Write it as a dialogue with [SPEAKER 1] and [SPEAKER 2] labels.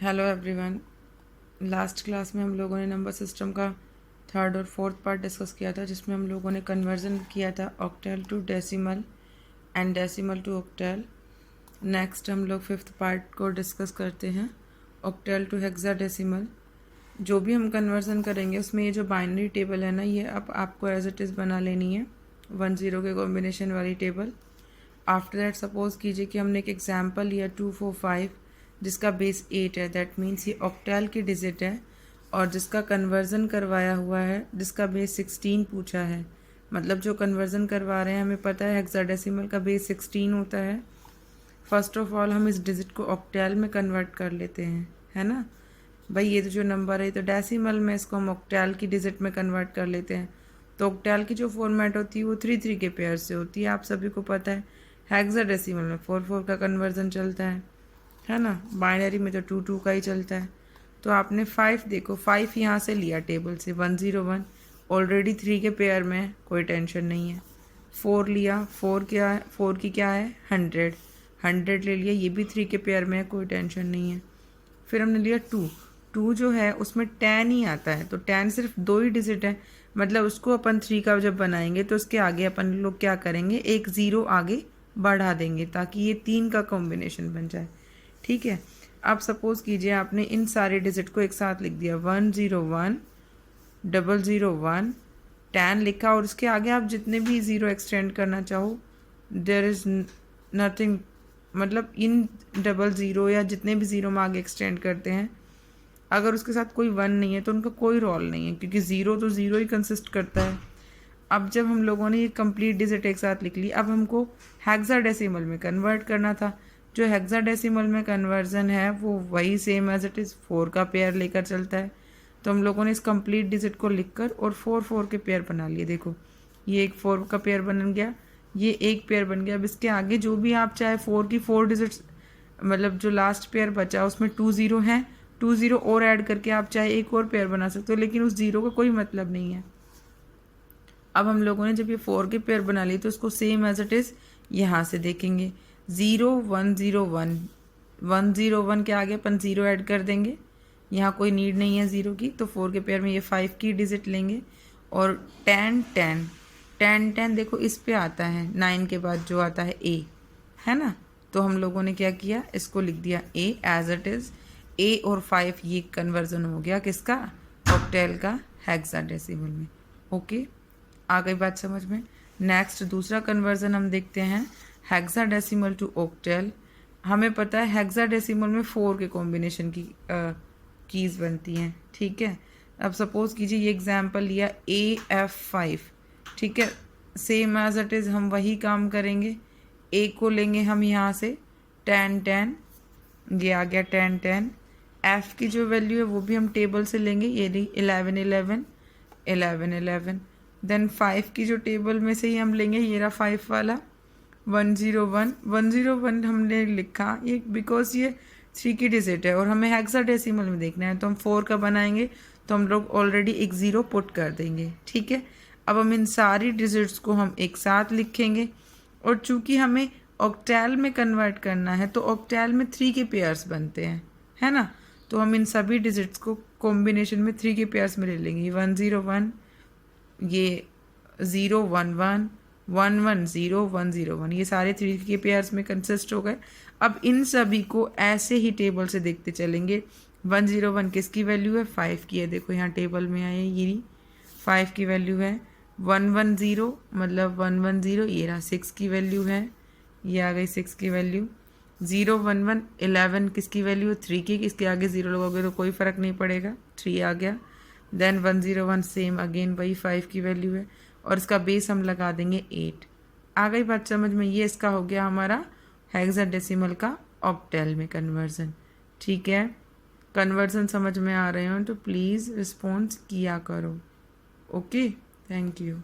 [SPEAKER 1] Hello everyone. Last class में हम लोगों ने नंबर सिस्टम का थर्ड और फोर्थ पार्ट डिस्कस किया था, जिसमें हम लोगों ने कन्वर्जन किया था octal to decimal and decimal to octal. Next हम लोग फिफ्थ पार्ट को डिस्कस करते हैं, ऑक्टेल टू हेक्साडेसिमल। जो भी हम कन्वर्जन करेंगे उसमें ये जो बाइनरी टेबल है ना, ये अब आपको एज इट इज़ बना लेनी है, 1-0 के कॉम्बिनेशन वाली टेबल। आफ्टर दैट सपोज कीजिए कि हमने एक एग्जाम्पल लिया 245 जिसका बेस 8 है, दैट मीन्स ये ऑक्टैल की डिजिट है, और जिसका कन्वर्जन करवाया हुआ है जिसका बेस 16 पूछा है। मतलब जो कन्वर्जन करवा रहे हैं हमें पता है हेक्साडेसिमल का बेस 16 होता है। फर्स्ट ऑफ ऑल हम इस डिजिट को ऑक्टैल में कन्वर्ट कर लेते हैं, है ना भाई। ये तो जो नंबर है तो डेसिमल में, इसको हम ऑक्टैल की डिजिट में कन्वर्ट कर लेते हैं। तो ऑक्टैल की जो फॉर्मेट होती है वो 3-3 के पेयर से होती है, आप सभी को पता है। हेक्साडेसिमल में 4-4 का कन्वर्जन चलता है ना। बाइनरी में तो 2-2 का ही चलता है। तो आपने 5 देखो, 5 यहाँ से लिया टेबल से, 101 ऑलरेडी 3 के पेयर में है, कोई टेंशन नहीं है। 4 लिया, 4 क्या है, 4 की क्या है 100 ले लिया, ये भी 3 के पेयर में है, कोई टेंशन नहीं है। फिर हमने लिया 2 जो है उसमें 10 ही आता है, तो 10 सिर्फ 2 ही डिजिट है, मतलब उसको अपन 3 का जब बनाएंगे तो उसके आगे अपन लोग क्या करेंगे, एक 0 आगे बढ़ा देंगे ताकि ये 3 का कॉम्बिनेशन बन जाए। ठीक है। अब सपोज कीजिए आपने इन सारे डिजिट को एक साथ लिख दिया, 101 001 10 लिखा, और उसके आगे आप जितने भी 0 एक्सटेंड करना चाहो, देयर इज़ नथिंग, मतलब इन 00 या जितने भी 0 में आगे एक्सटेंड करते हैं, अगर उसके साथ कोई 1 नहीं है तो उनका कोई रोल नहीं है, क्योंकि 0 तो 0 ही कंसिस्ट करता है। अब जब हम लोगों ने ये कंप्लीट डिजिट एक साथ लिख ली, अब हमको हेक्साडेसिमल में कन्वर्ट करना था। जो हेक्साडेसिमल में कन्वर्जन है वो वही सेम एज इट इज़ 4 का पेयर लेकर चलता है। तो हम लोगों ने इस कंप्लीट डिजिट को लिखकर और 4-4 के पेयर बना लिए। देखो ये एक 4 का पेयर बन गया, ये एक पेयर बन गया। अब इसके आगे जो भी आप चाहे 4 की 4 डिजिट्स, मतलब जो लास्ट पेयर बचा उसमें 2-0 है, 2-0 और ऐड करके आप चाहे एक और पेयर बना सकते हो, लेकिन उस 0 का कोई मतलब नहीं है। अब हम लोगों ने जब ये 4 के पेयर बना लिए तो उसको सेम एज इट इज़ यहाँ से देखेंगे, 0-1-0-1, 101 के आगे अपन 0 ऐड कर देंगे, यहाँ कोई नीड नहीं है 0 की, तो 4 के पेयर में ये 5 की डिजिट लेंगे। और 10-10 देखो इस पे आता है 9 के बाद जो आता है ए, है ना। तो हम लोगों ने क्या किया, इसको लिख दिया ए एज इट इज़। ए और 5 ये कन्वर्जन हो गया किसका, ऑक्टेल का हेक्साडेसिमल में। ओके, आ गई बात समझ में। नेक्स्ट दूसरा कन्वर्जन हम देखते हैं, हेक्साडेसिमल टू ऑक्टेल। हमें पता है हेक्साडेसिमल में 4 के कॉम्बिनेशन की कीज़ बनती हैं, ठीक है। अब सपोज कीजिए ये एग्जाम्पल लिया AF5, ठीक है। सेम एज इट इज़ हम वही काम करेंगे, ए को लेंगे हम यहाँ से 10-10, ये आ गया 10-10। एफ की जो वैल्यू है वो भी हम टेबल से लेंगे, ये रही 11-11, 11-11। देन 5 की जो टेबल में से ही हम लेंगे, ये रहा 5 वाला 101 हमने लिखा ये बिकॉज ये 3 की डिजिट है और हमें हेक्साडेसिमल में देखना है, तो हम 4 का बनाएंगे तो हम लोग ऑलरेडी एक 0 पुट कर देंगे, ठीक है। अब हम इन सारी डिजिट्स को हम एक साथ लिखेंगे, और चूंकि हमें ऑक्टैल में कन्वर्ट करना है तो ऑक्टैल में 3 के पेयर्स बनते हैं, है ना। तो हम इन सभी डिजिट्स को कॉम्बिनेशन में 3 के पेयर्स में ले लेंगे, 101, ये 011, 110, 101, ये सारे 3 के पेयर्स में कंसिस्ट हो गए। अब इन सभी को ऐसे ही टेबल से देखते चलेंगे। 101 किसकी वैल्यू है, 5 की है, देखो यहाँ टेबल में आए ये 5 की वैल्यू है। 110 मतलब 110, ये रहा 6 की वैल्यू है, ये आ गई 6 की वैल्यू। 011 11 किसकी वैल्यू है, 3 की, इसके आगे 0 लगाओगे तो कोई फ़र्क नहीं पड़ेगा, 3 आ गया। देन 101 सेम अगेन वही 5 की वैल्यू है, और इसका बेस हम लगा देंगे 8। आ गई बात समझ में, ये इसका हो गया हमारा हेक्साडेसिमल का ऑक्टेल में कन्वर्जन, ठीक है। कन्वर्जन समझ में आ रहे हो तो प्लीज़ रिस्पॉन्स किया करो। Okay, thank you.